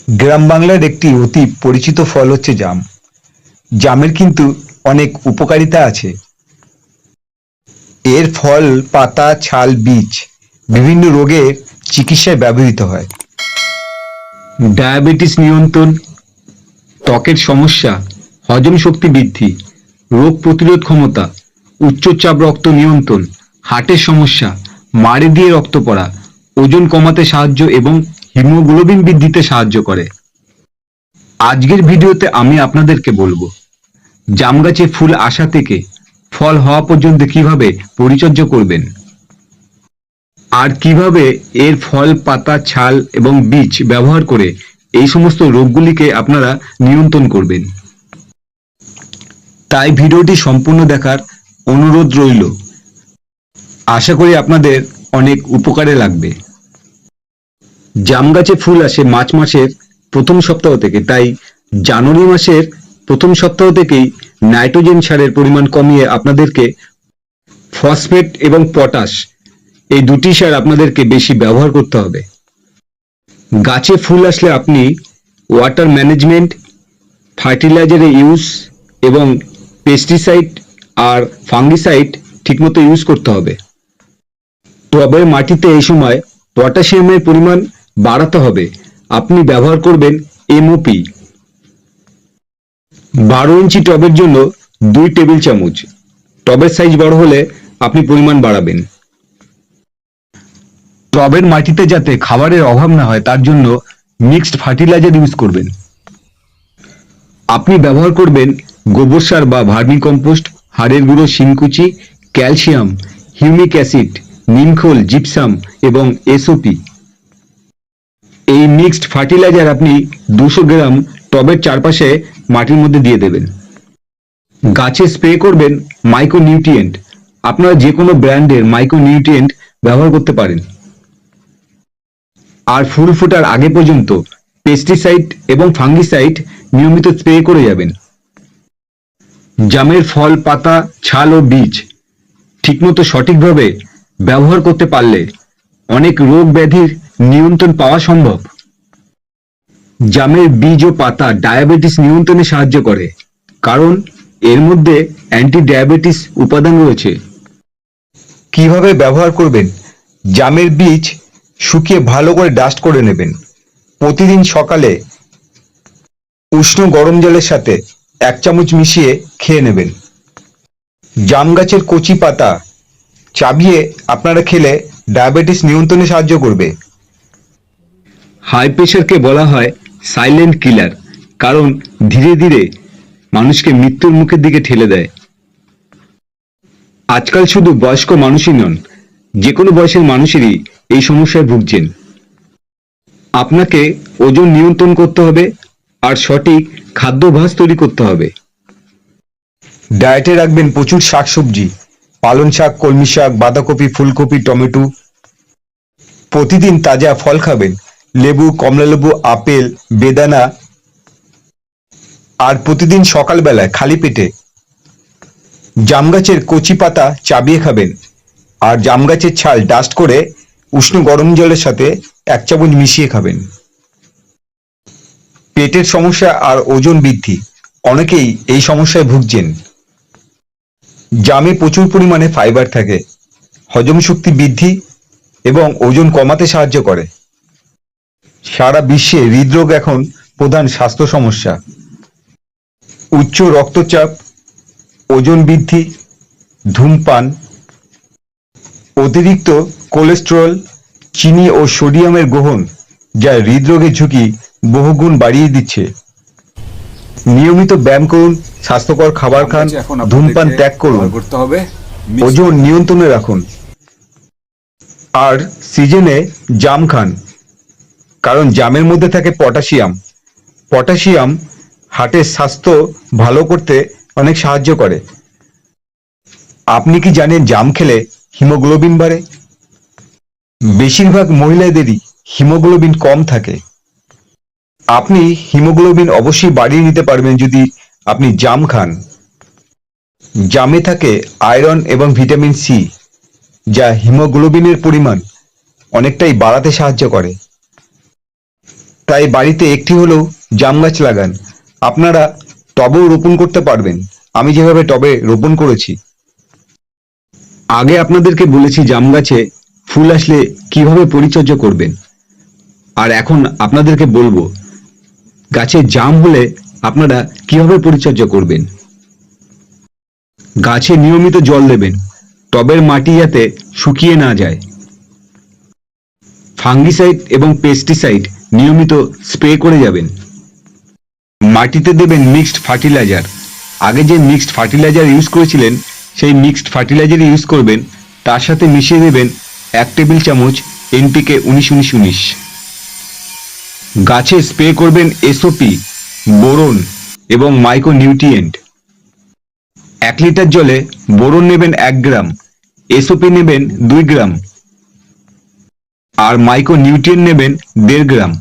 গ্রাম বাংলার একটি অতি পরিচিত ফল হচ্ছে জাম। জামের কিন্তু অনেক উপকারিতা আছে। এর ফল, পাতা, ছাল, বীজ বিভিন্ন রোগের চিকিৎসায় ব্যবহৃত হয়। ডায়াবেটিস নিয়ন্ত্রণ, ত্বকের সমস্যা, হজম শক্তি বৃদ্ধি, রোগ প্রতিরোধ ক্ষমতা, উচ্চচাপ রক্ত নিয়ন্ত্রণ, হার্টের সমস্যা, মাড়ি দিয়ে রক্ত পড়া, ওজন কমাতে সাহায্য এবং হিমোগ্লোবিন বৃদ্ধিতে সাহায্য করে। আজকের ভিডিওতে আমি আপনাদেরকে বলবো জাম গাছে ফুল আসা থেকে ফল হওয়া পর্যন্ত কিভাবে পরিচর্যা করবেন আর কিভাবে এর ফল, পাতা, ছাল এবং বীজ ব্যবহার করে এই সমস্ত রোগগুলিকে আপনারা নিয়ন্ত্রণ করবেন। তাই ভিডিওটি সম্পূর্ণ দেখার অনুরোধ রইল। আশা করি আপনাদের অনেক উপকারে লাগবে। জাম গাছে ফুল আসে মার্চ মাসের প্রথম সপ্তাহ থেকে, তাই জানুয়ারি মাসের প্রথম সপ্তাহ থেকেই নাইট্রোজেন সারের পরিমাণ কমিয়ে আপনাদেরকে ফসফেট এবং পটাশ এই দুটি সার আপনাদেরকে বেশি ব্যবহার করতে হবে। গাছে ফুল আসলে আপনি ওয়াটার ম্যানেজমেন্ট, ফার্টিলাইজারের ইউজ এবং পেস্টিসাইড আর ফাঙ্গিসাইড ঠিকমতো ইউজ করতে হবে। টবের মাটিতে এই সময় পটাশিয়ামের পরিমাণ বাড়াতে হবে। আপনি ব্যবহার করবেন এমওপি। 12 ইঞ্চি টবের জন্য 2 টেবিল চামচ। টবের সাইজ বড় হলে আপনি পরিমাণ বাড়াবেন। টবের মাটিতে যাতে খাবারের অভাব না হয় তার জন্য মিক্সড ফার্টিলাইজার ইউজ করবেন। আপনি ব্যবহার করবেন গোবর সার বা ভার্মি কম্পোস্ট, হাড়ের গুঁড়ো, শিংকুচি, ক্যালসিয়াম, হিউমিক অ্যাসিড, নিমখোল, জিপসাম এবং এসওপি। এই মিক্সড ফার্টিলাইজার আপনি 200 গ্রাম টবের চারপাশে মাটির মধ্যে দিয়ে দেবেন। গাছে স্প্রে করবেন মাইক্রোনিউট্রিয়েন্ট। আপনারা যে কোনো ব্র্যান্ডের মাইক্রোনিউট্রিয়েন্ট ব্যবহার করতে পারেন। আর ফুল ফোটার আগে পর্যন্ত পেস্টিসাইড এবং ফাঙ্গিসাইড নিয়মিত স্প্রে করে যাবেন। জামের ফল, পাতা, ছাল ও বীজ ঠিকমতো সঠিকভাবে ব্যবহার করতে পারলে অনেক রোগ ব্যাধির নিয়ন্ত্রণ পাওয়া সম্ভব। জামের বীজ ও পাতা ডায়াবেটিস নিয়ন্ত্রণে সাহায্য করে, কারণ এর মধ্যে অ্যান্টি ডায়াবেটিস উপাদান রয়েছে। কিভাবে ব্যবহার করবেন? জামের বীজ শুকিয়ে ভালো করে ডাস্ট করে নেবেন। প্রতিদিন সকালে উষ্ণ গরম জলের সাথে 1 চামচ মিশিয়ে খেয়ে নেবেন। জাম গাছের কচি পাতা চাবিয়ে আপনারা খেলে ডায়াবেটিস নিয়ন্ত্রণে সাহায্য করবে। হাই প্রেশারকে বলা হয় সাইলেন্ট কিলার, কারণ ধীরে ধীরে মানুষকে মৃত্যুর মুখের দিকে ঠেলে দেয়। আজকাল শুধু বয়স্ক মানুষই নন, যে কোনো বয়সের মানুষেরই এই সমস্যায় ভুগছেন। আপনাকে ওজন নিয়ন্ত্রণ করতে হবে আর সঠিক খাদ্যাভ্যাস তৈরি করতে হবে। ডায়েটে রাখবেন প্রচুর শাকসবজি, পালং শাক, কলমি শাক, বাঁধাকপি, ফুলকপি, টমেটো। প্রতিদিন তাজা ফল খাবেন, লেবু, কমলালেবু, আপেল, বেদানা। আর প্রতিদিন সকালবেলায় খালি পেটে জাম গাছের কচি পাতা চাবিয়ে খাবেন। আর জাম গাছের ছাল ডাস্ট করে উষ্ণ গরম জলের সাথে 1 চামচ মিশিয়ে খাবেন। পেটের সমস্যা আর ওজন বৃদ্ধি, অনেকেই এই সমস্যায় ভুগছেন। জামে প্রচুর পরিমাণে ফাইবার থাকে, হজম শক্তি বৃদ্ধি এবং ওজন কমাতে সাহায্য করে। সারা বিশ্বে হৃদরোগ এখন প্রধান স্বাস্থ্য সমস্যা। উচ্চ রক্তচাপ, ওজন বৃদ্ধি, ধূমপান, অতিরিক্ত কোলেস্টেরল, চিনি ও সোডিয়ামের গ্রহণ, যা হৃদরোগের ঝুঁকি বহুগুণ বাড়িয়ে দিচ্ছে। নিয়মিত ব্যায়াম করুন, স্বাস্থ্যকর খাবার খান, ধূমপান ত্যাগ করুন, ওজন নিয়ন্ত্রণে রাখুন। আর সিজনে জাম খান, কারণ জামের মধ্যে থাকে পটাশিয়াম। পটাশিয়াম হার্টের স্বাস্থ্য ভালো করতে অনেক সাহায্য করে। আপনি কি জানেন জাম খেলে হিমোগ্লোবিন বাড়ে? বেশিরভাগ মহিলাদেরই হিমোগ্লোবিন কম থাকে। আপনি হিমোগ্লোবিন অবশ্যই বাড়িয়ে নিতে পারবেন যদি আপনি জাম খান। জামে থাকে আয়রন এবং ভিটামিন সি, যা হিমোগ্লোবিনের পরিমাণ অনেকটাই বাড়াতে সাহায্য করে। তাই বাড়িতে একটি হলেও জাম গাছ লাগান। আপনারা টবেও রোপণ করতে পারবেন, আমি যেভাবে টবে রোপণ করেছি। আগে আপনাদেরকে বলেছি জাম গাছে ফুল আসলে কিভাবে পরিচর্যা করবেন, আর এখন আপনাদেরকে বলবো গাছে জাম হলে আপনারা কিভাবে পরিচর্যা করবেন। গাছে নিয়মিত জল দেবেন, টবের মাটি যাতে শুকিয়ে না যায়। ফাঙ্গিসাইড এবং পেস্টিসাইড নিয়মিত স্প্রে করে যাবেন। মাটিতে দেবেন মিক্সড ফার্টিলাইজার। আগে যে মিক্সড ফার্টিলাইজার ইউজ করেছিলেন সেই মিক্সড ফার্টিলাইজার ইউজ করবেন, তার সাথে মিশিয়ে দেবেন 1 টেবিল চামচ NPK 19-19-19। গাছে স্প্রে করবেন এসওপি, বোরন এবং মাইক্রো নিউট্রিয়েন্ট। 1 লিটার জলে বোরন নেবেন 1 গ্রাম, এসওপি নেবেন 2 গ্রাম আর মাইক্রো নিউট্রিয়েন্ট নেবেন 1.5 গ্রাম।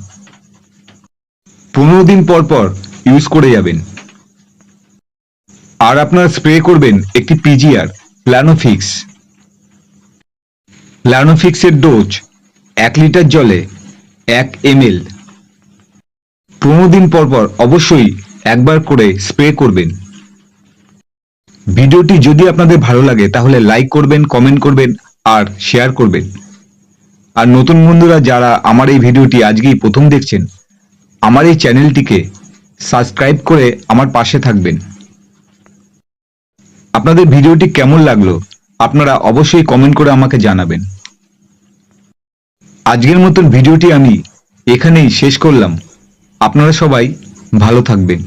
15 দিন পর পর ইউজ করে যাবেন। আর আপনারা স্প্রে করবেন একটি পিজিআর প্ল্যানোফিক্স। প্ল্যানোফিক্সের ডোজ 1 লিটার জলে 1 ml। 15 দিন পর পর অবশ্যই একবার করে স্প্রে করবেন। ভিডিওটি যদি আপনাদের ভালো লাগে তাহলে লাইক করবেন, কমেন্ট করবেন আর শেয়ার করবেন। আর নতুন বন্ধুরা যারা আমার এই ভিডিওটি আজকেই প্রথম দেখছেন, আমার এই চ্যানেলটিকে সাবস্ক্রাইব করে আমার পাশে থাকবেন। আপনাদের ভিডিওটি কেমন লাগলো আপনারা অবশ্যই কমেন্ট করে আমাকে জানাবেন। আজকের মতন ভিডিওটি আমি এখানেই শেষ করলাম। আপনারা সবাই ভালো থাকবেন।